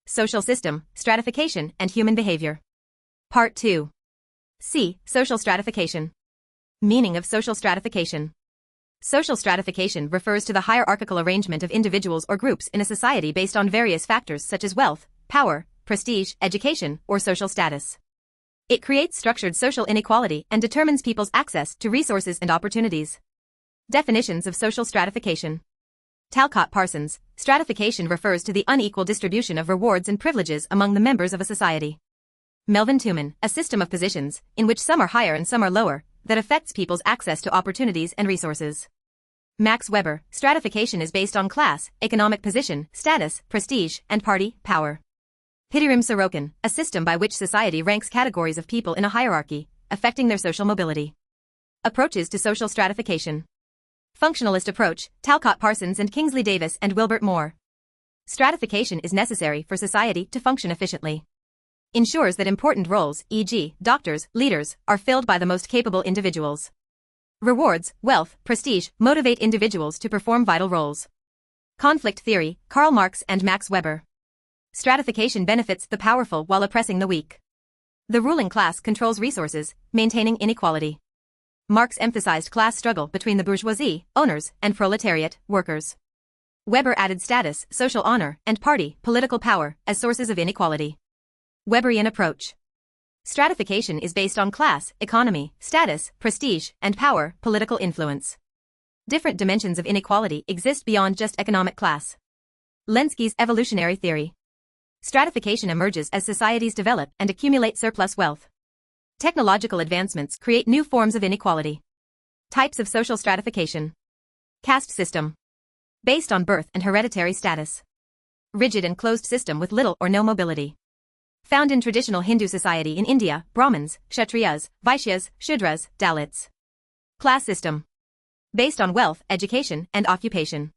Social System, Stratification and Human Behavior. Part 2. C. Social Stratification. Meaning of social stratification. Social stratification refers to the hierarchical arrangement of individuals or groups in a society based on various factors such as wealth, power, prestige, education, or social status. It creates structured social inequality and determines people's access to resources and opportunities. Definitions of social stratification. Talcott Parsons, stratification refers to the unequal distribution of rewards and privileges among the members of a society. Melvin Tuman, a system of positions, in which some are higher and some are lower, that affects people's access to opportunities and resources. Max Weber, stratification is based on class, economic position, status, prestige, and party power. Hitirim Sorokin, a system by which society ranks categories of people in a hierarchy, affecting their social mobility. Approaches to social stratification. Functionalist approach, Talcott Parsons and Kingsley Davis and Wilbert Moore. Stratification is necessary for society to function efficiently. Ensures that important roles, e.g., doctors, leaders, are filled by the most capable individuals. Rewards, wealth, prestige, motivate individuals to perform vital roles. Conflict theory, Karl Marx and Max Weber. Stratification benefits the powerful while oppressing the weak. The ruling class controls resources, maintaining inequality. Marx emphasized class struggle between the bourgeoisie, owners, and proletariat, workers. Weber added status, social honor, and party, political power, as sources of inequality. Weberian approach. Stratification is based on class, economy, status, prestige, and power, political influence. Different dimensions of inequality exist beyond just economic class. Lenski's evolutionary theory. Stratification emerges as societies develop and accumulate surplus wealth. Technological advancements create new forms of inequality. Types of social stratification. Caste system. Based on birth and hereditary status. Rigid and closed system with little or no mobility. Found in traditional Hindu society in India, Brahmins, Kshatriyas, Vaishyas, Shudras, Dalits. Class system. Based on wealth, education, and occupation.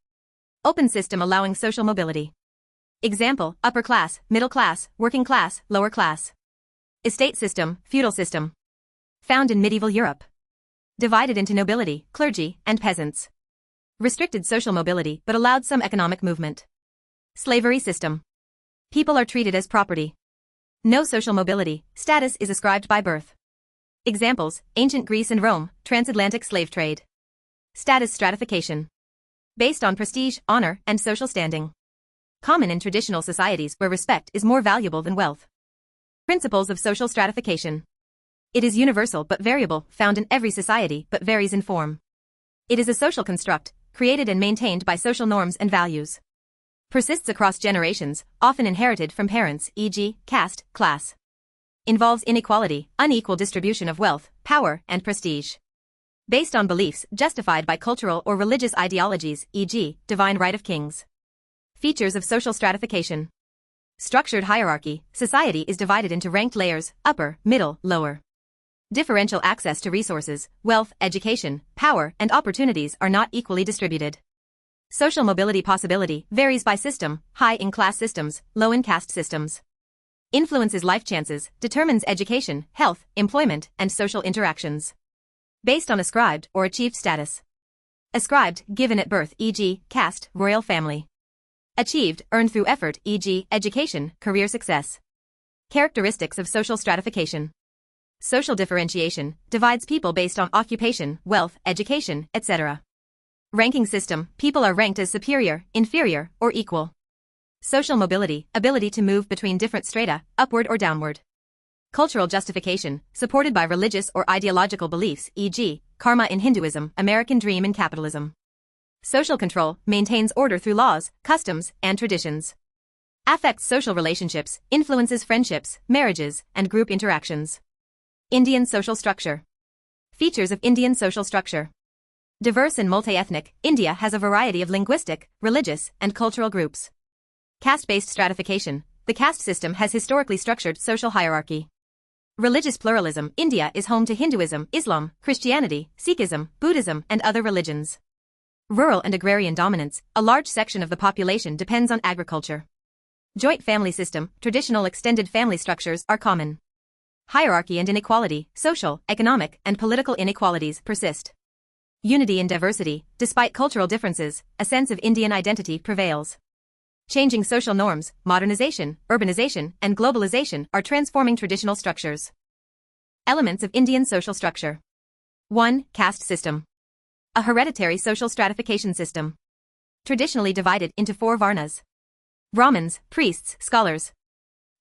Open system allowing social mobility. Example, upper class, middle class, working class, lower class. Estate system, feudal system. Found in medieval Europe. Divided into nobility, clergy, and peasants. Restricted social mobility but allowed some economic movement. Slavery system. People are treated as property. No social mobility, status is ascribed by birth. Examples, ancient Greece and Rome, transatlantic slave trade. Status stratification. Based on prestige, honor, and social standing. Common in traditional societies where respect is more valuable than wealth. Principles of social stratification. It is universal but variable, found in every society but varies in form. It is a social construct, created and maintained by social norms and values. Persists across generations, often inherited from parents, e.g., caste, class. Involves inequality, unequal distribution of wealth, power, and prestige. Based on beliefs justified by cultural or religious ideologies, e.g., divine right of kings. Features of social stratification. Structured hierarchy, society is divided into ranked layers, upper, middle, lower. Differential access to resources, wealth, education, power, and opportunities are not equally distributed. Social mobility possibility varies by system, high in class systems, low in caste systems. Influences life chances, determines education, health, employment, and social interactions. Based on ascribed or achieved status. Ascribed, given at birth, e.g., caste, royal family. Achieved, earned through effort, e.g., education, career success. Characteristics of social stratification. Social differentiation divides people based on occupation, wealth, education, etc. Ranking system, people are ranked as superior, inferior, or equal. Social mobility, ability to move between different strata, upward or downward. Cultural justification, supported by religious or ideological beliefs, e.g., karma in Hinduism, American dream in capitalism. Social control maintains order through laws, customs, and traditions. Affects social relationships, influences friendships, marriages, and group interactions. Indian social structure. Features of Indian social structure. Diverse and multi-ethnic, India has a variety of linguistic, religious, and cultural groups. Caste-based stratification, the caste system has historically structured social hierarchy. Religious pluralism, India is home to Hinduism, Islam, Christianity, Sikhism, Buddhism, and other religions. Rural and agrarian dominance, a large section of the population depends on agriculture. Joint family system, traditional extended family structures are common. Hierarchy and inequality, social, economic, and political inequalities persist. Unity in diversity, despite cultural differences, a sense of Indian identity prevails. Changing social norms, modernization, urbanization, and globalization are transforming traditional structures. Elements of Indian social structure. 1. Caste system. A hereditary social stratification system. Traditionally divided into 4 varnas. Brahmins, priests, scholars.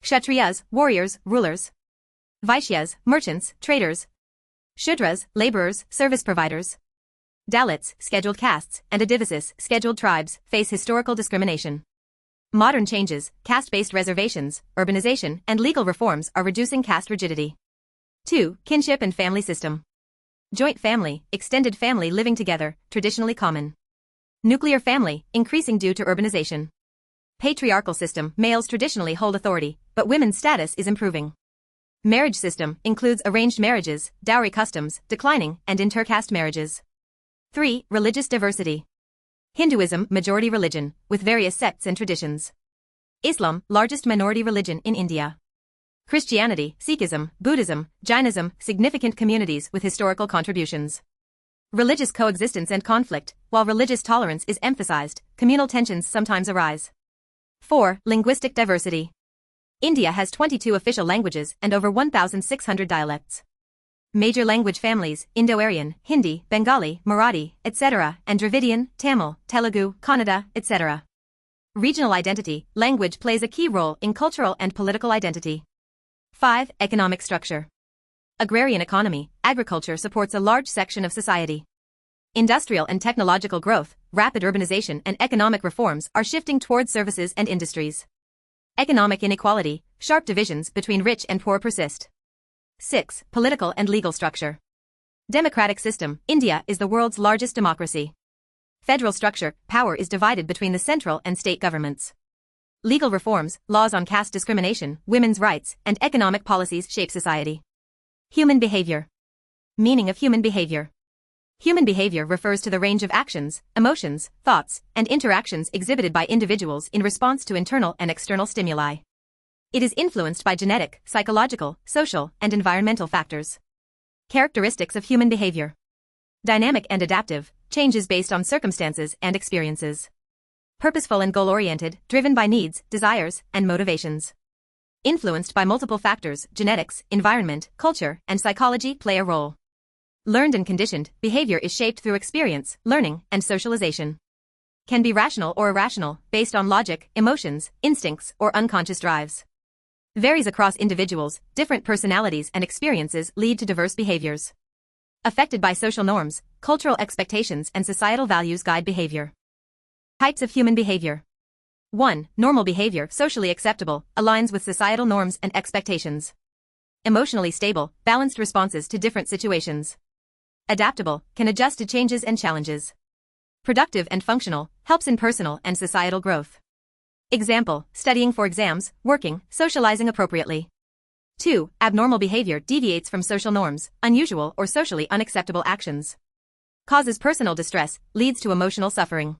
Kshatriyas, warriors, rulers. Vaishyas, merchants, traders. Shudras, laborers, service providers. Dalits, scheduled castes, and Adivasis, scheduled tribes, face historical discrimination. Modern changes, caste-based reservations, urbanization, and legal reforms are reducing caste rigidity. 2. Kinship and family system. Joint family, extended family living together, traditionally common. Nuclear family, increasing due to urbanization. Patriarchal system, males traditionally hold authority, but women's status is improving. Marriage system includes arranged marriages, dowry customs, declining, and intercaste marriages. 3. Religious diversity. Hinduism, majority religion, with various sects and traditions. Islam, largest minority religion in India. Christianity, Sikhism, Buddhism, Jainism, significant communities with historical contributions. Religious coexistence and conflict, while religious tolerance is emphasized, communal tensions sometimes arise. 4. Linguistic diversity. India has 22 official languages and over 1,600 dialects. Major language families, Indo-Aryan, Hindi, Bengali, Marathi, etc., and Dravidian, Tamil, Telugu, Kannada, etc. Regional identity, language plays a key role in cultural and political identity. 5. Economic structure. Agrarian economy, agriculture supports a large section of society. Industrial and technological growth, rapid urbanization and economic reforms are shifting towards services and industries. Economic inequality, sharp divisions between rich and poor persist. 6. Political and legal structure. Democratic system, India is the world's largest democracy. Federal structure, power is divided between the central and state governments. Legal reforms, laws on caste discrimination, women's rights, and economic policies shape society. Human behavior. Meaning of human behavior. Human behavior refers to the range of actions, emotions, thoughts, and interactions exhibited by individuals in response to internal and external stimuli. It is influenced by genetic, psychological, social, and environmental factors. Characteristics of human behavior. Dynamic and adaptive, changes based on circumstances and experiences. Purposeful and goal-oriented, driven by needs, desires, and motivations. Influenced by multiple factors, genetics, environment, culture, and psychology play a role. Learned and conditioned, behavior is shaped through experience, learning, and socialization. Can be rational or irrational, based on logic, emotions, instincts, or unconscious drives. Varies across individuals, different personalities and experiences lead to diverse behaviors. Affected by social norms, cultural expectations and societal values guide behavior. Types of human behavior. 1. Normal behavior, socially acceptable, aligns with societal norms and expectations. Emotionally stable, balanced responses to different situations. Adaptable, can adjust to changes and challenges. Productive and functional, helps in personal and societal growth. Example, studying for exams, working, socializing appropriately. 2. Abnormal behavior deviates from social norms, unusual or socially unacceptable actions. Causes personal distress, leads to emotional suffering.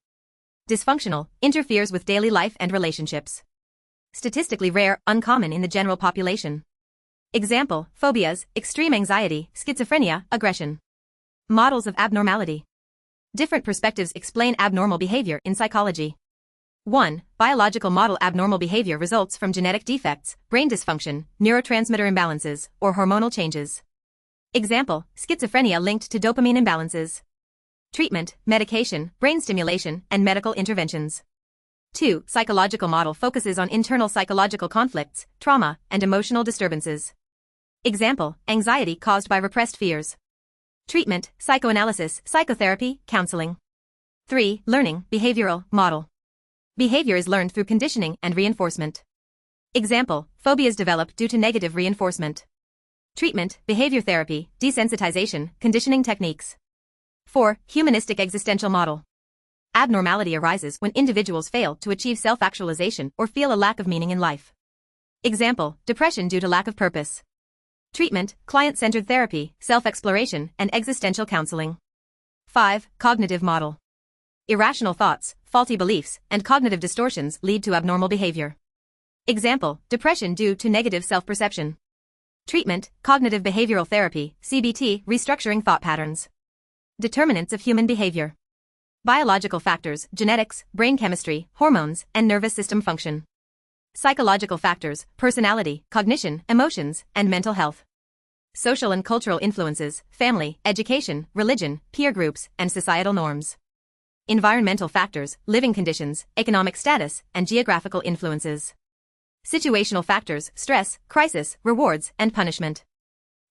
Dysfunctional, interferes with daily life and relationships. Statistically rare, uncommon in the general population. Example, phobias, extreme anxiety, schizophrenia, aggression. Models of abnormality. Different perspectives explain abnormal behavior in psychology. 1. Biological model. Abnormal behavior results from genetic defects, brain dysfunction, neurotransmitter imbalances, or hormonal changes. Example, schizophrenia linked to dopamine imbalances. Treatment, medication, brain stimulation, and medical interventions. 2. Psychological model focuses on internal psychological conflicts, trauma, and emotional disturbances. Example, anxiety caused by repressed fears. Treatment, psychoanalysis, psychotherapy, counseling. 3. Learning, behavioral model. Behavior is learned through conditioning and reinforcement. Example, phobias develop due to negative reinforcement. Treatment, behavior therapy, desensitization, conditioning techniques. 4. Humanistic existential model. Abnormality arises when individuals fail to achieve self-actualization or feel a lack of meaning in life. Example, depression due to lack of purpose. Treatment, client-centered therapy, self-exploration, and existential counseling. 5. Cognitive model. Irrational thoughts, faulty beliefs, and cognitive distortions lead to abnormal behavior. Example, depression due to negative self-perception. Treatment, cognitive behavioral therapy, CBT, restructuring thought patterns. Determinants of human behavior. Biological factors, genetics, brain chemistry, hormones, and nervous system function. Psychological factors, personality, cognition, emotions, and mental health. Social and cultural influences, family, education, religion, peer groups, and societal norms. Environmental factors, living conditions, economic status, and geographical influences. Situational factors, stress, crisis, rewards, and punishment.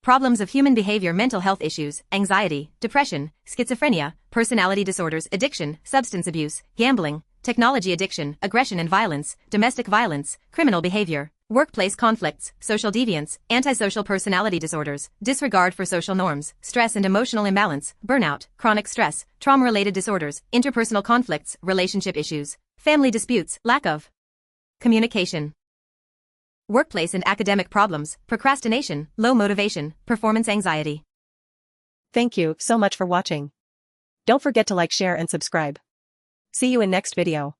Problems of human behavior, mental health issues, anxiety, depression, schizophrenia, personality disorders, addiction, substance abuse, gambling, technology addiction, aggression and violence, domestic violence, criminal behavior, workplace conflicts, social deviance, antisocial personality disorders, disregard for social norms, stress and emotional imbalance, burnout, chronic stress, trauma-related disorders, interpersonal conflicts, relationship issues, family disputes, lack of communication. Workplace and academic problems, procrastination, low motivation, performance anxiety. Thank you so much for watching. Don't forget to like, share and subscribe. See you in next video.